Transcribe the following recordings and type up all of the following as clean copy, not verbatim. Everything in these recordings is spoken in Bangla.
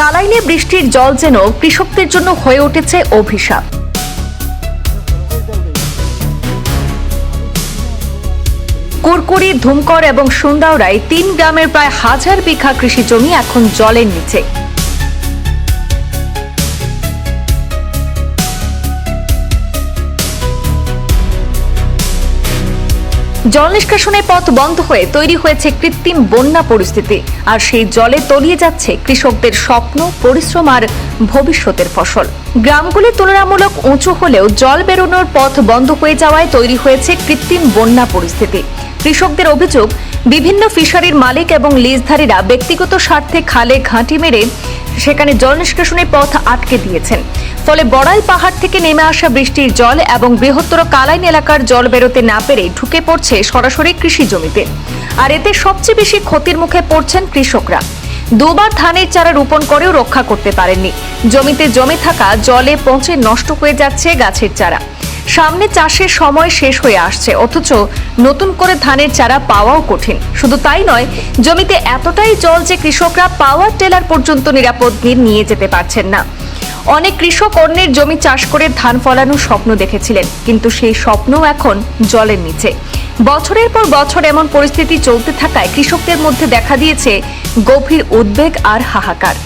কালাইনে বৃষ্টির জল যেন কৃষকদের জন্য হয়ে উঠেছে অভিশাপ। কুরকুরি, ধুমকর এবং সুন্দাওরায় ৩ গ্রামের প্রায় 1000 বিঘা কৃষি জমি এখন জলের নিচে। জল নিষ্কাশনের পথ বন্ধ হয়ে তৈরি হয়েছে কৃত্রিম বন্যা পরিস্থিতি, আর সেই জলে তলিয়ে যাচ্ছে কৃষকদের স্বপ্ন, পরিশ্রম আর ভবিষ্যতের ফসল। গ্রামগুলি তুলনামূলক উঁচু হলেও জল বেরোনোর পথ বন্ধ হয়ে যাওয়ায় তৈরি হয়েছে কৃত্রিম বন্যা পরিস্থিতি। কৃষকদের অভিযোগ, বিভিন্ন ফিশারির মালিক এবং লিজধারীরা ব্যক্তিগত স্বার্থে খালে ঘাঁটি মেরে সেখানে জল নিষ্কাশনের পথ আটকে দিয়েছেন। ফলে বড়াইল পাহাড় থেকে নেমে আসা বৃষ্টির জল এবং বৃহত্তর কালাইন এলাকার জল বেরোতে না পেরে ঢুকে পড়ছে সরাসরি কৃষি জমিতে। আর এতে সবচেয়ে বেশি ক্ষতির মুখে পড়ছেন কৃষকরা। দুবার ধানের চারা রোপণ করেও রক্ষা করতে পারেননি। জমিতে জমে থাকা জলে পচে নষ্ট হয়ে যাচ্ছে গাছের চারা। সামনে চাষের সময় শেষ হয়ে আসছে, অথচ নতুন করে ধানের চারা পাওয়াও কঠিন। শুধু তাই নয়, জমিতে এতটাই জল যে কৃষকরা পাওয়ার টেলার পর্যন্ত নিরাপদ নিয়ে যেতে পারছেন না। অনেক কৃষক অন্যের জমি চাষ করে ধান ফলানোর স্বপ্ন দেখেছিলেন, কিন্তু সেই স্বপ্নও এখন জলের নিচে। বছরের পর বছর এমন পরিস্থিতি চলতে থাকায় কৃষকদের মধ্যে দেখা দিয়েছে গভীর উদ্বেগ আর হাহাকার।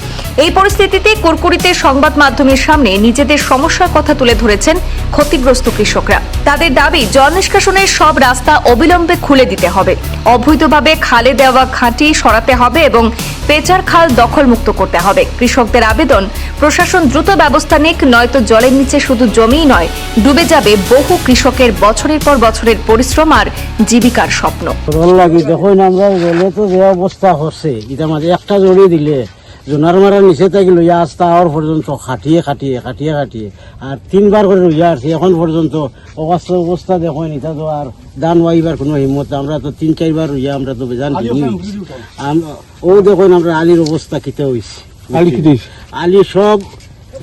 এই পরিস্থিতিতে কুরকুরিতে সংবাদ মাধ্যমের সামনে নিজেদের সমস্যার কথা তুলে ধরেছেন ক্ষতিগ্রস্ত কৃষকরা। তাদের দাবি, জল নিষ্কাশনের সব রাস্তা অবিলম্বে খুলে দিতে হবে, অবৈধভাবে খালে দেওয়া ঘাঁটি সরাতে হবে এবং পেচার খাল দখলমুক্ত করতে হবে। কৃষকদের আবেদন, প্রশাসন দ্রুত ব্যবস্থা নিক, নয়তো জলের নিচে শুধু জমিই নয়, ডুবে যাবে বহু কৃষকের বছরের পর বছরের পরিশ্রম আর জীবিকার স্বপ্ন। দেখুন, আমরা জলে তো যে অবস্থা হচ্ছে, এটা মাঝে একটা জড়িয়ে দিলে জোনার মারার নিচে থেকে লইয়া আসতে আর পর্যন্ত খাটিয়ে আর 3বার করে লইয়া আসছি। এখন পর্যন্ত অবস্থা দেখুন, এটা তো আর দান ওয়াইবার কোনো হিম্মত। আমরা তো 3-4বার লইয়া আমরা তো বেজান ও দেখুন, আমরা আলির অবস্থা কিতে হয়েছে। আলি সব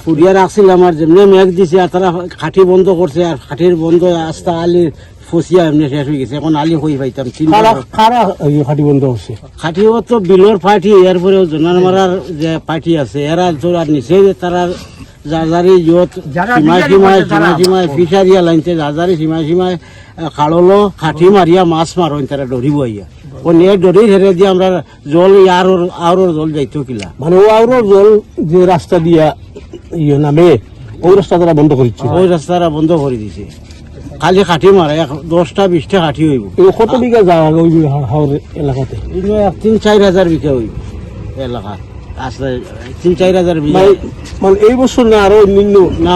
ফুরিয়া রাখছিল, আমার যেমনি মেঘ দিছে আর তারা খাটি বন্ধ করছে, আর খাটির বন্ধ আস্তা আলির ফসিয়া এমনি শেষ হয়ে গেছে। এখন আলি হয়ে পাইতাম। খাটি বন্ধ হচ্ছে, খাটি তো বিলর পার্টি, এরপরে জোনার মারার যে পার্টি আছে এরা আর নিচে তারা যাজারি সীমায় ফিশারিয়া লাইনতে যাজারি সীমায় খাড়লো খাটি মারিয়া মাছ মারেন, তারা ডরিব আইয়া ও নিয়ে ডরি হেরে দিয়ে আমরা জল আরোর জল যাইতো কিলা, মানে ও আরোর জল যে রাস্তা দিয়া নামে ওই রাস্তা তারা বন্ধ করেছে, ওই রাস্তা বন্ধ করে দিছে। খালি খাটি মারে 10টা-20টা খাটি হইব। কত বিঘা যাওয়া ওই এলাকাতে? 3-4 হাজার বিঘা হইব এলাকা আসলে। 3-4 হাজার বিঘা মানে এই বছর না আরো নিম্ন না,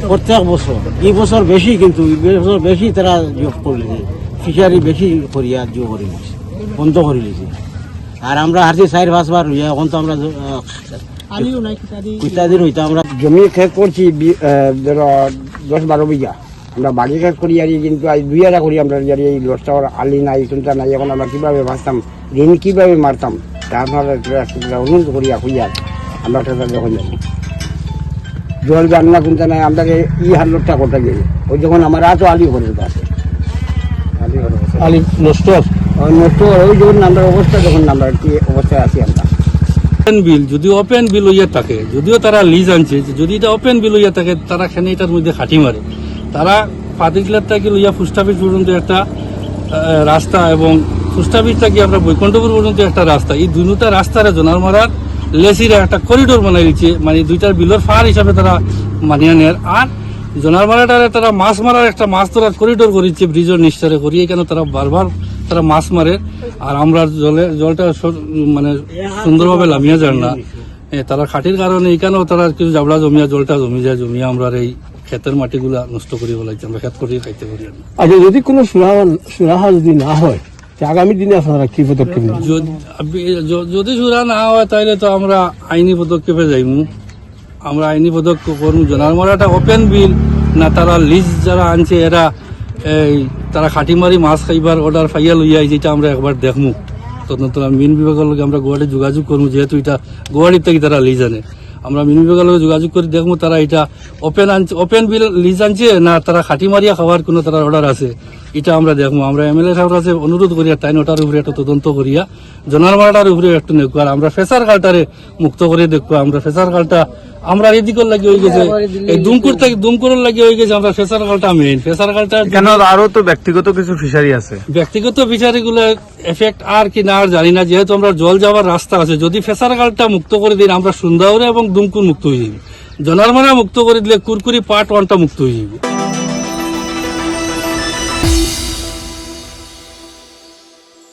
প্রত্যেক বছর। এই বছর বেশি, কিন্তু এই বছর বেশি তারা যোগ করলেছে, ফিশারি বেশি করিয়া যোগ করে দিচ্ছে, বন্ধ করে দিয়েছে। আর আমরা হারছি 4-5 বার হইয়া। এখন তো আমরা ইত্যাদির হইতাম। আমরা জমি ক্ষেত করছি 10-12 বিঘা। আমরা বাড়ি কাজ করি আর, কিন্তু আজ 2 হাজার করি আমরা। এই লসটা আলি নাই, চিন্তা নাই। এখন আমরা কিভাবে বাঁচতাম, ঋণ কিভাবে মারতাম, আপনারা অনুরোধ করিয়া খুঁজা আমরা যখন যাই জল জানলা চিন্তা নাই। আমরা হাল্লোটা করতে গেলে ওই যখন আমার তো আলি করে আছে, আলি নষ্ট ওই যখন আমরা অবস্থা, যখন আমরা কি অবস্থায় আছি আমরা। বিল যদি ওপেন বিল হইয়া থাকে, যদিও তারা লিজ আনছে, যদি এটা ওপেন বিল হইয়া থাকে তারা খেনে এটার মধ্যে খাটি মারে। তারা পাতিকলার থেকে লইয়া ফুস্টাফিস পর্যন্ত একটা রাস্তা এবং ফুস্টাফিস থেকে আমরা বৈকুণ্ঠপুর পর্যন্ত একটা রাস্তা, এই দুটা রাস্তার জোনার মারার লেসিরা একটা করিডোর বানাই দিচ্ছে, মানে 2টার বিলর ফার হিসাবে তারা মানিয়ে নেয়। আর জোনার মারাটারে তারা মাছ মারার একটা মাছ ধরার করিডোর করেছে ব্রিজের নিশ্চরে করিয়ে, কেন তারা বারবার তারা মাছ মারে। আর আমরা জলটা মানে সুন্দরভাবে লামিয়া যায় না, তারা খাটির কারণে এখানেও তারা কিছু জাবলা জমিয়া জলটা জমিয়া আমরা এই ক্ষেতের মাটিগুলা নষ্ট করি বলাইছে, আমরা ক্ষেত করিয়ে খাইতে পারি। আচ্ছা, যদি কোনো সুরাহা যদি না হয়, আগামী দিনে আপনারা কি পদক্ষেপ নেবেন? যদি সুরা না হয় তাহলে তো আমরা আইনি পদক্ষেপে যাইমু। আমরা আইনি পদক্ষেপ করবো। জোনার মারাটা ওপেন বিল না, তারা লিজ যারা আনছে এরা তারা খাটি মারি মাছ খাইবার অর্ডার ফাইয়া লইয়া, যেটা আমরা একবার দেখমু। তদন্ত মিন বিভাগের লগে আমরা গুয়াহাটি যোগাযোগ করবো, যেহেতু এটা গুয়াহাটির থেকে তারা লিজ আনে। আমরা মিন বিভাগের লগে যোগাযোগ করে দেখবো তারা এটা ওপেন বিল লিজ আনছে না, তারা খাটি মারিয়া খাওয়ার কোনো তারা অর্ডার আছে। এটা আমরা দেখবো। আমরা এমএলএ সাহেবের কাছে অনুরোধ করিয়া তাই ওটার উপরে একটা তদন্ত করিয়া জনারমাটার উপরে একটু দেখবো, আর আমরা ফেসার কালটারে মুক্ত করে দেখবো। আমরা ফেসার কালটা আমরা এদিকের লাগে হয়ে গেছে, এই দুমকুরের লাগে হয়ে গেছে। আমরা ফেসার কালটা মেইন, ফেসার কালটা কেন আরো তো ব্যক্তিগত কিছু ফিশারি আছে। ব্যক্তিগত বিচারগুলো এফেক্ট আর কি না আর জানি না, যেহেতু আমরা জল যাওয়ার রাস্তা আছে। যদি ফেসার কালটা মুক্ত করে দিন আমরা সুন্দাউরে এবং দুমকুর মুক্ত হয়ে যাবে, জনারমারা মুক্ত করে দিলে কুরকুরি পার্ট 1টা মুক্ত হয়ে যাবে।